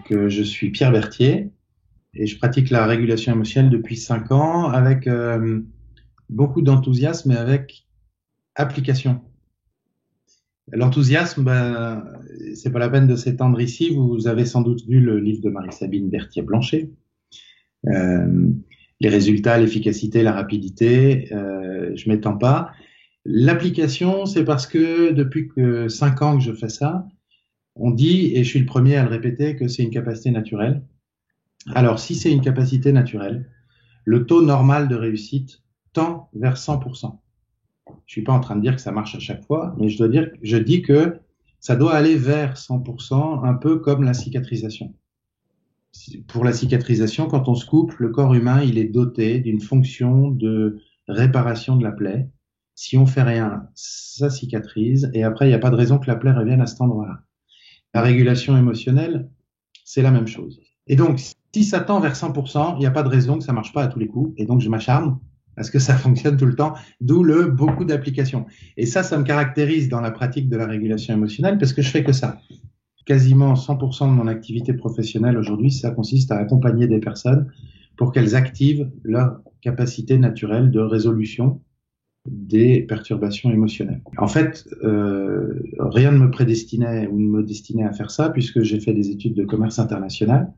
Je suis Pierre Berthier et je pratique la régulation émotionnelle depuis 5 ans avec beaucoup d'enthousiasme et avec application. L'enthousiasme, c'est pas la peine de s'étendre ici. Vous avez sans doute vu le livre de Marie-Sabine Berthier-Blanchet. Les résultats, l'efficacité, la rapidité, je m'étends pas. L'application, c'est parce que depuis 5 ans que je fais ça, on dit, et je suis le premier à le répéter, que c'est une capacité naturelle. Alors, si c'est une capacité naturelle, le taux normal de réussite tend vers 100%. Je suis pas en train de dire que ça marche à chaque fois, mais je dis que ça doit aller vers 100%, un peu comme la cicatrisation. Pour la cicatrisation, quand on se coupe, le corps humain, il est doté d'une fonction de réparation de la plaie. Si on fait rien, ça cicatrise, et après, il n'y a pas de raison que la plaie revienne à cet endroit-là. La régulation émotionnelle, c'est la même chose. Et donc, si ça tend vers 100%, il n'y a pas de raison que ça marche pas à tous les coups. Et donc, je m'acharne à ce que ça fonctionne tout le temps, d'où le beaucoup d'applications. Et ça me caractérise dans la pratique de la régulation émotionnelle parce que je fais que ça. Quasiment 100% de mon activité professionnelle aujourd'hui, ça consiste à accompagner des personnes pour qu'elles activent leur capacité naturelle de résolution des perturbations émotionnelles. En fait, rien ne me prédestinait ou ne me destinait à faire ça puisque j'ai fait des études de commerce international.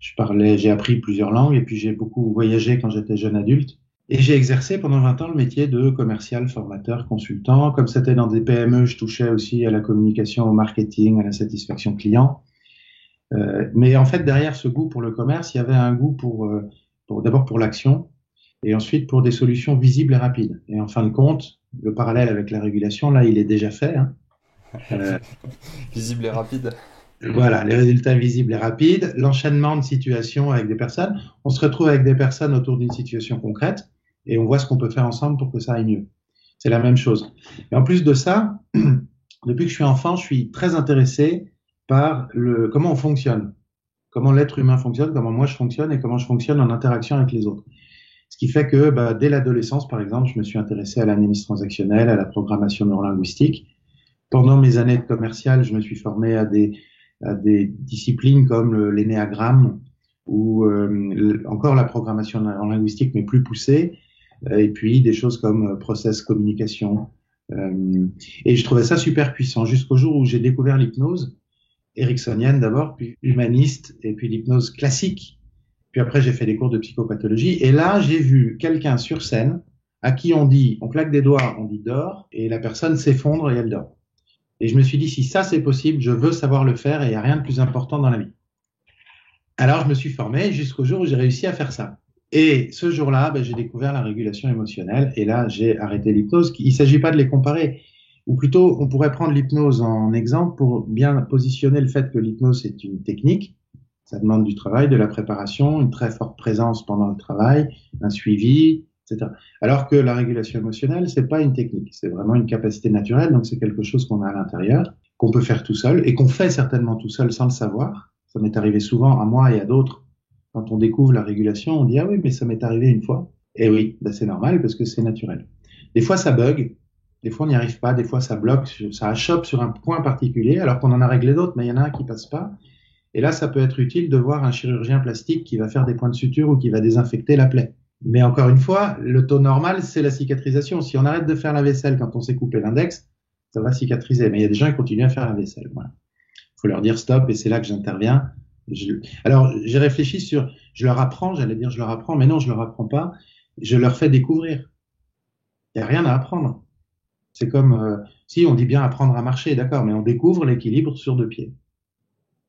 J'ai appris plusieurs langues et puis j'ai beaucoup voyagé quand j'étais jeune adulte. Et j'ai exercé pendant 20 ans le métier de commercial, formateur, consultant. Comme c'était dans des PME, je touchais aussi à la communication, au marketing, à la satisfaction client. Mais en fait, derrière ce goût pour le commerce, il y avait un goût d'abord pour l'action et ensuite pour des solutions visibles et rapides. Et en fin de compte, le parallèle avec la régulation, là, il est déjà fait. Visible et rapide. Voilà, les résultats visibles et rapides, l'enchaînement de situations avec des personnes. On se retrouve avec des personnes autour d'une situation concrète et on voit ce qu'on peut faire ensemble pour que ça aille mieux. C'est la même chose. Et en plus de ça, depuis que je suis enfant, je suis très intéressé par comment on fonctionne, comment l'être humain fonctionne, comment moi je fonctionne et comment je fonctionne en interaction avec les autres. Ce qui fait que dès l'adolescence, par exemple, je me suis intéressé à l'analyse transactionnelle, à la programmation neurolinguistique. Pendant mes années de commercial, je me suis formé à des disciplines comme l'énéagramme ou encore la programmation neurolinguistique, mais plus poussée, et puis des choses comme process communication. Et je trouvais ça super puissant jusqu'au jour où j'ai découvert l'hypnose ericksonienne d'abord, puis humaniste, et puis l'hypnose classique. Puis après, j'ai fait des cours de psychopathologie. Et là, j'ai vu quelqu'un sur scène à qui on claque des doigts, on dit dors, et la personne s'effondre et elle dort. Et je me suis dit, si ça c'est possible, je veux savoir le faire et il n'y a rien de plus important dans la vie. Alors, je me suis formé jusqu'au jour où j'ai réussi à faire ça. Et ce jour-là, j'ai découvert la régulation émotionnelle et là, j'ai arrêté l'hypnose. Il ne s'agit pas de les comparer. Ou plutôt, on pourrait prendre l'hypnose en exemple pour bien positionner le fait que l'hypnose est une technique. Ça demande du travail, de la préparation, une très forte présence pendant le travail, un suivi, etc. Alors que la régulation émotionnelle, c'est pas une technique, c'est vraiment une capacité naturelle, donc c'est quelque chose qu'on a à l'intérieur, qu'on peut faire tout seul et qu'on fait certainement tout seul sans le savoir. Ça m'est arrivé souvent à moi et à d'autres. Quand on découvre la régulation, on dit ah oui, mais ça m'est arrivé une fois. Et oui, c'est normal parce que c'est naturel. Des fois ça bug, des fois on n'y arrive pas, des fois ça bloque, ça achoppe sur un point particulier alors qu'on en a réglé d'autres, mais il y en a un qui passe pas. Et là, ça peut être utile de voir un chirurgien plastique qui va faire des points de suture ou qui va désinfecter la plaie. Mais encore une fois, le taux normal, c'est la cicatrisation. Si on arrête de faire la vaisselle quand on s'est coupé l'index, ça va cicatriser. Mais il y a des gens qui continuent à faire la vaisselle. Voilà. Il faut leur dire stop et c'est là que j'interviens. Alors, j'ai réfléchi je leur apprends, j'allais dire je leur apprends, mais non, je leur apprends pas. Je leur fais découvrir. Il n'y a rien à apprendre. C'est comme, si on dit bien apprendre à marcher, d'accord, mais on découvre l'équilibre sur 2 pieds.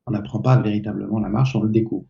On n'apprend pas véritablement la marche, on le découvre.